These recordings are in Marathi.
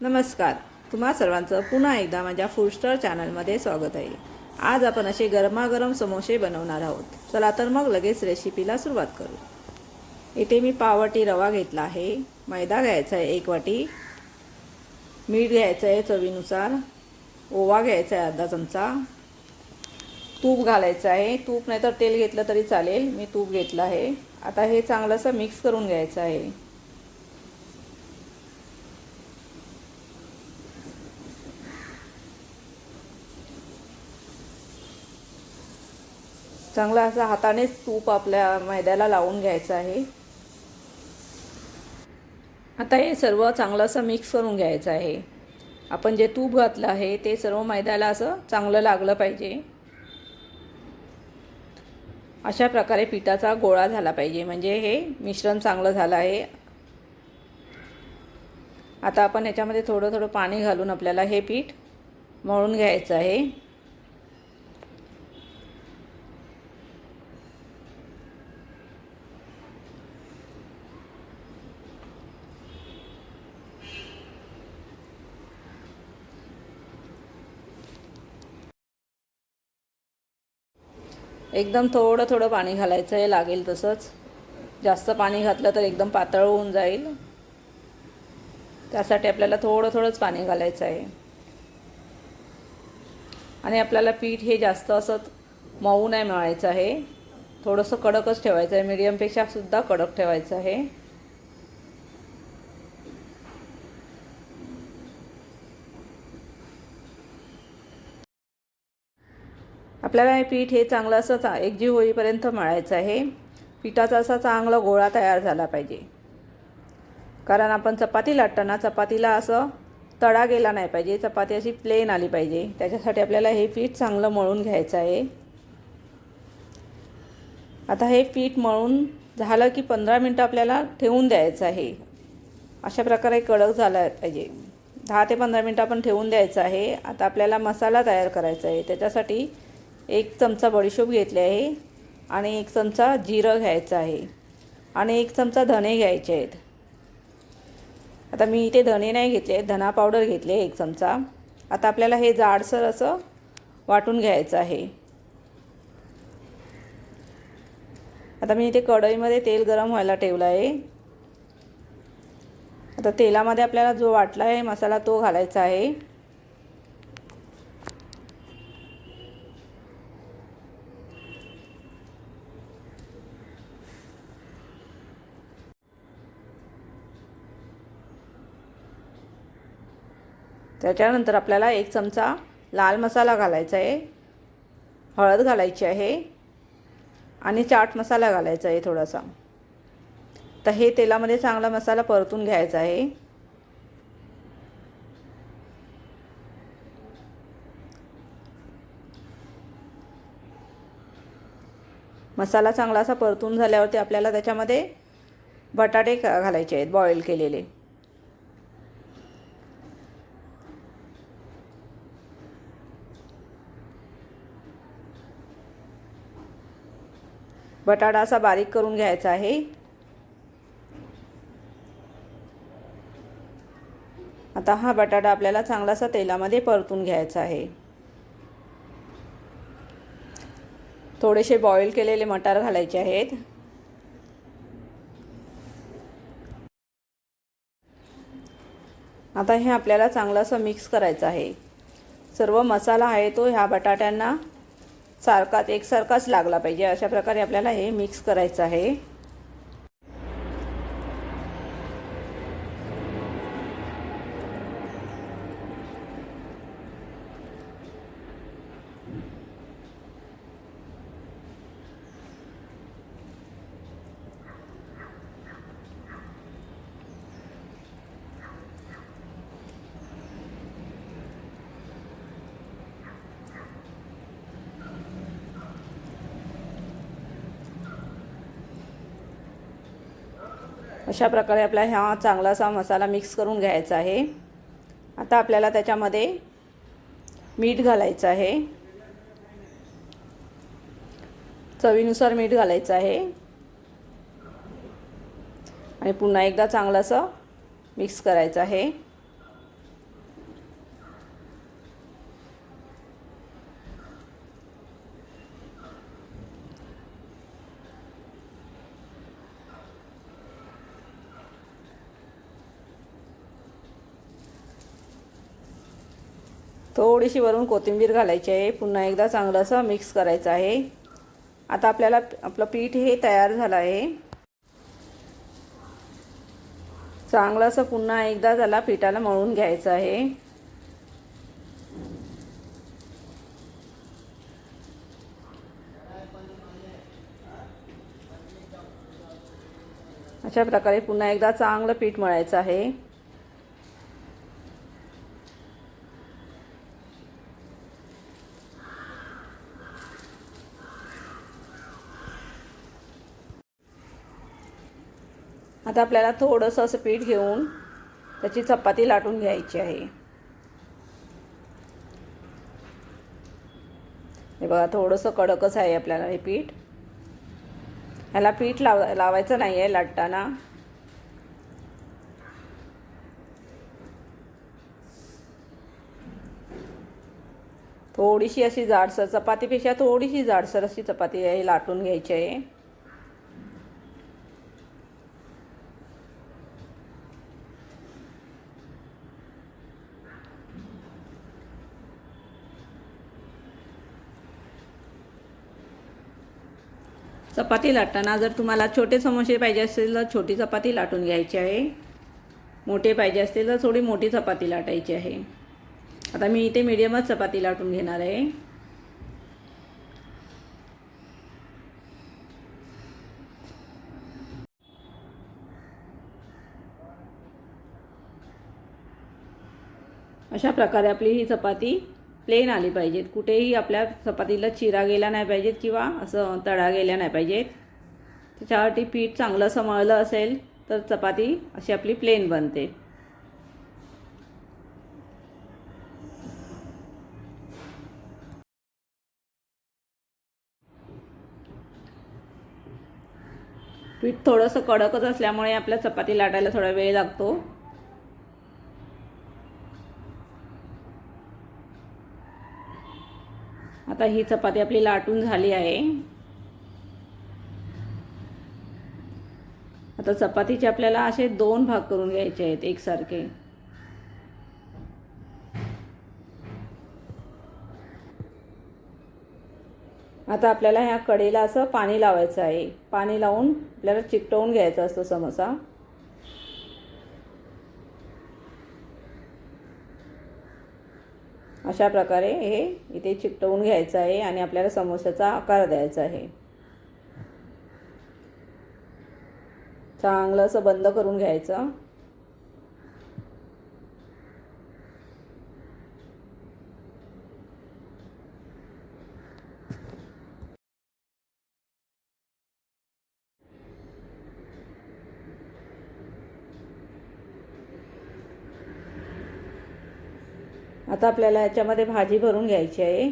नमस्कार. तुम्हा सर्वांचं पुन्हा एकदा माझ्या फूड स्टार चॅनलमध्ये स्वागत आहे. आज आपण असे गरमागरम समोसे बनवणार आहोत. चला तर मग लगेच रेसिपीला सुरुवात करू. इथे मी पाववाटी रवा घेतला आहे, मैदा घ्यायचा आहे 1 वाटी, मीठ घ्यायचं आहे चवीनुसार, ओवा घ्यायचा आहे अर्धा चमचा, तूप घालायचं आहे. तूप नाही तर तेल घेतलं तरी चालेल, मी तूप घेतलं आहे. आता हे चांगलंसं मिक्स करून घ्यायचं आहे. चांगला असा हातानेच तूप आपल्या मैद्याला लावून घ्यायचं आहे. आता हे सर्व चांगलं असं मिक्स करून घ्यायचं आहे. आपण जे तूप घातलं आहे ते सर्व मैद्याला असं चांगलं लागलं पाहिजे. अशा प्रकारे पिठाचा गोळा झाला पाहिजे, म्हणजे हे मिश्रण चांगलं झालं आहे. आता आपण याच्यामध्ये थोडं थोडं पाणी घालून आपल्याला हे पीठ मळून घ्यायचं आहे. एकदम थोडं थोडं पाणी घालायचं आहे, लागेल तसंच. जास्त पाणी घातलं तर एकदम पातळ होऊन जाईल, त्यासाठी आपल्याला थोडं थोडंच पाणी घालायचं आहे. आणि आपल्याला पीठ हे जास्त असं मऊ नाही मळायचं आहे, थोडंसं कडकच ठेवायचं आहे. मीडियमपेक्षा सुद्धा कडक ठेवायचं आहे. आपल्याला हे पीठ हे चांगलं असं एकजीव होईपर्यंत मळायचं आहे. पिठाचा असा चांगला गोळा तयार झाला पाहिजे, कारण आपण चपाती लाटताना चपातीला असं तडा गेला नाही पाहिजे, चपाती अशी प्लेन आली पाहिजे. त्याच्यासाठी आपल्याला हे पीठ चांगलं मळून घ्यायचं आहे. आता हे पीठ मळून झालं की 15 मिनटं आपल्याला ठेवून द्यायचं आहे. अशा प्रकारे कडक झाला पाहिजे. 10 ते 15 मिनटं आपण ठेवून द्यायचं आहे. आता आपल्याला मसाला तयार करायचा आहे. त्याच्यासाठी 1 चमचा बडीशोप घेतली आहे आणि 1 चमचा जिरं घ्यायचं आहे आणि 1 चमचा धणे घ्यायचे आहेत. आता मी इथे धणे नाही घेतले, धना पावडर घेतले 1 चमचा. आता आपल्याला हे जाडसर असं वाटून घ्यायचं आहे. आता मी इथे कढईमध्ये तेल गरम व्हायला ठेवलं आहे. आता तेलामध्ये आपल्याला जो वाटला आहे मसाला तो घालायचा आहे. त्याच्यानंतर आपल्याला 1 चमचा लाल मसाला घालायचा आहे, हळद घालायची आहे आणि चाट मसाला घालायचा आहे थोडासा. तर हे तेलामध्ये चांगला मसाला परतून घ्यायचा आहे. मसाला चांगला असा परतून झाल्यावरती आपल्याला त्याच्यामध्ये बटाटे घालायचे आहेत, बॉईल केलेले. बटाटा असा बारीक करून घ्यायचा आहे. आता हा बटाटा आपल्याला चांगलासा तेलामध्ये परतून घ्यायचा आहे. थोडेसे बॉईल केलेले मटार घालायचे आहेत. आता हे आपल्याला चांगलंसं मिक्स करायचं आहे. सर्व मसाला आहे तो ह्या बटाट्यांना सारखाच एकसारखाच लागला पाहिजे. अशा प्रकारे आपल्याला हे मिक्स करायचं आहे. अशा प्रकारे आपला हा चांगलासा मसाला मिक्स करून घ्यायचा आहे. आता आपल्याला त्याच्यामध्ये मीठ घालायचं आहे, चवीनुसार मीठ घालायचं आहे आणि पुन्हा एकदा चांगलंसं मिक्स करायचं आहे. थोडीशी वरून कोथिंबीर घालायची आहे. पुन्हा एकदा चांगलं असं मिक्स करायचं आहे. आता आपल्याला आपलं पीठ हे तयार झालं आहे. चांगलं असं पुन्हा एकदा त्याला पिठाला मळून घ्यायचं आहे. अशा प्रकारे पुन्हा एकदा चांगलं पीठ मळायचं आहे. आता आपल्याला थोडंसं असं पीठ घेऊन त्याची चपाती लाटून घ्यायची आहे. हे बघा, थोडंसं कडकच आहे आपल्याला हे पीठ. ह्याला पीठ लावायचं नाही आहे लाटताना. थोडीशी अशी जाडसर, चपातीपेक्षा थोडीशी जाडसर अशी चपाती आहे लाटून घ्यायची आहे. चपाती लाटताना जर तुम्हाला छोटे समोसे पाहिजे असतील तर छोटी चपाती लाटून घ्यायची आहे. मोठे पाहिजे असतील तर थोडी मोठी चपाती लाटायची आहे. आता मी इथे मीडियमच चपाती लाटून घेणार आहे. अशा प्रकारे आपली ही चपाती प्लेन आली पाहिजेत. कुठेही आपल्या चपातीला चिरा गेला नाही पाहिजेत किंवा असं तडा गेला नाही पाहिजेत. त्याच्यासाठी पीठ चांगलं समळलं असेल तर चपाती अशी आपली प्लेन बनते. पीठ थोडंसं कडकच असल्यामुळे आपल्या चपाती लाटायला थोडा वेळ लागतो. आता ही चपाती आपली लाटून झाली आहे. आता चपातीचे आपल्याला असे 2 भाग करून घ्यायचे आहेत एकसारखे. आता आपल्याला ह्या कढईला असं पाणी लावायचं आहे. पाणी लावून आपल्याला चिकटवून घ्यायचा असतो समोसा. अशा प्रकारे हे इथे चिकटवून घ्यायचं आहे आणि आपल्याला समोसाचा आकार द्यायचा आहे. चांगलं असं बंद करून घ्यायचं. आता आपल्याला याच्यामध्ये भाजी भरून घ्यायची आहे.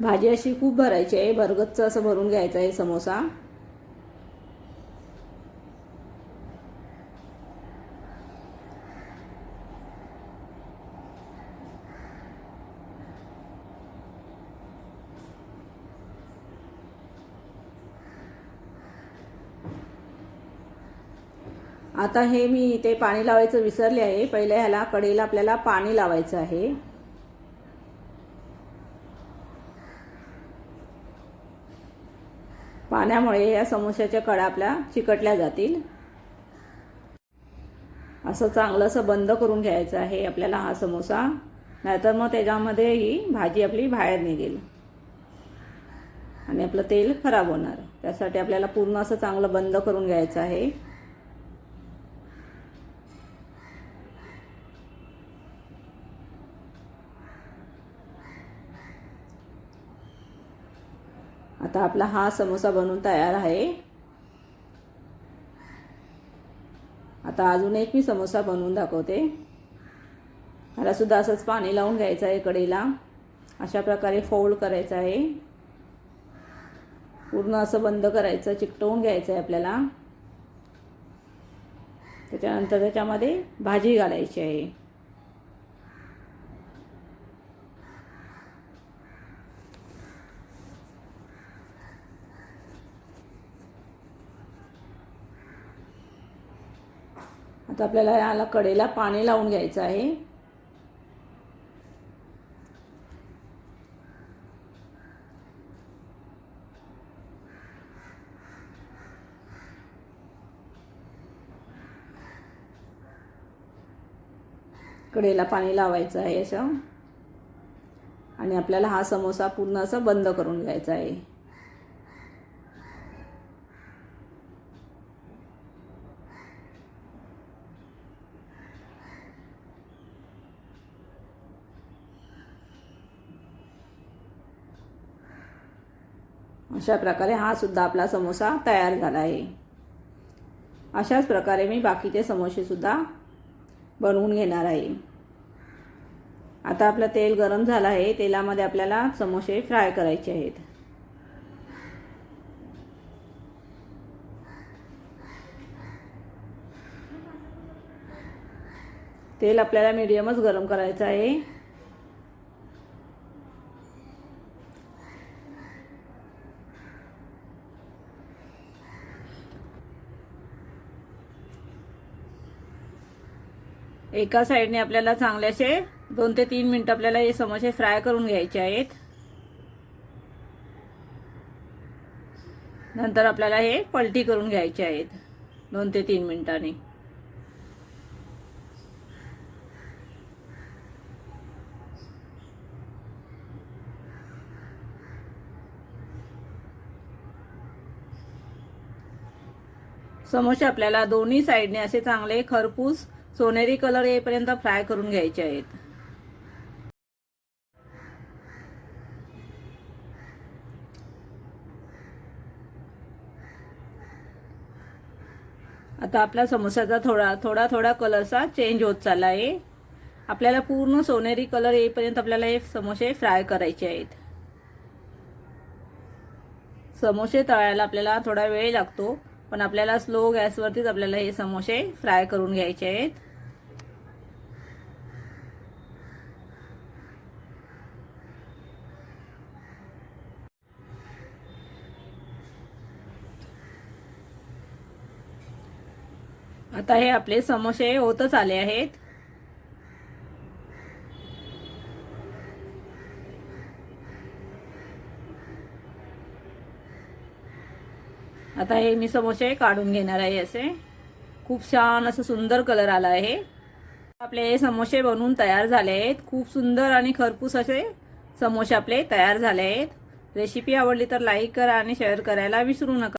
भाजी अशी खूप भरायची आहे. भरगच्च असं भरून घ्यायचं आहे समोसा. आता हे मी इथे पाणी लावायचं विसरले आहे. पहिले ह्याला कढईला आपल्याला पाणी लावायचं आहे. पाण्यामुळे या समोस्याच्या कडा आपल्या चिकटल्या जातील. असं चांगलं असं बंद करून घ्यायचं आहे आपल्याला हा समोसा, नाहीतर मग त्याच्यामध्ये ही भाजी आपली बाहेर निघेल आणि आपलं तेल खराब होणार. त्यासाठी आपल्याला पूर्ण असं चांगलं बंद करून घ्यायचं आहे. आता आपला हा समोसा बनवून तयार आहे. आता अजून एक मी समोसा बनवून दाखवते. ह्याला सुद्धा असंच पाणी लावून घ्यायचं आहे कढईला. अशा प्रकारे फोल्ड करायचं आहे. पूर्ण असं बंद करायचं, चिकटवून घ्यायचं आहे आपल्याला. त्याच्यानंतर त्याच्यामध्ये भाजी घालायची आहे. आता आपल्याला याला कढईला पाणी लावून घ्यायचं आहे. कढईला पाणी लावायचं आहे असं, आणि आपल्याला हा समोसा पूर्ण असं बंद करून घ्यायचा आहे. अशा प्रकारे हा सुद्धा आपला समोसा तयार झाला आहे. अशाच प्रकारे मी बाकीचे समोसे सुद्धा बनवून घेणार आहे. आता आपलं तेल गरम झालं आहे. तेलामध्ये आपल्याला समोसे फ्राय करायचे आहेत. तेल आपल्याला मीडियमच गरम करायचं आहे. एका साईडने आपल्याला चांगल्याचे 2 ते 3 मिनिट आपल्याला हे समोसे फ्राय करून घ्यायचे आहेत. नंतर आपल्याला हे पलटी करून घ्यायचे आहेत 2 ते 3 मिनिटांनी. समोसे आपल्याला दोन्ही साईडने असे चांगले खरपूस सोनेरी कलर येईपर्यंत फ्राय करून घ्यायचे आहेत. आता आपला समोसाचा थोडा कलरचा चेंज होत चालला आहे. आपल्याला पूर्ण सोनेरी कलर येईपर्यंत आपल्याला हे समोसे फ्राय करायचे आहेत. समोसे तळायला आपल्याला थोडा वेळ लागतो, पण आपल्याला स्लो गॅसवरतीच आपल्याला हे समोसे फ्राय करून घ्यायचे आहेत. आता हे आपले समोसे होतच आले आहेत. आता हे मी समोसे काढून घेणार आहे. असे खूप छान असं सुंदर कलर आला आहे. आपले हे समोसे बनवून तयार झाले आहेत. खूप सुंदर आणि खरपूस असे समोसे आपले तयार झाले आहेत. रेसिपी आवडली तर लाईक करा आणि शेअर करायला विसरू नका.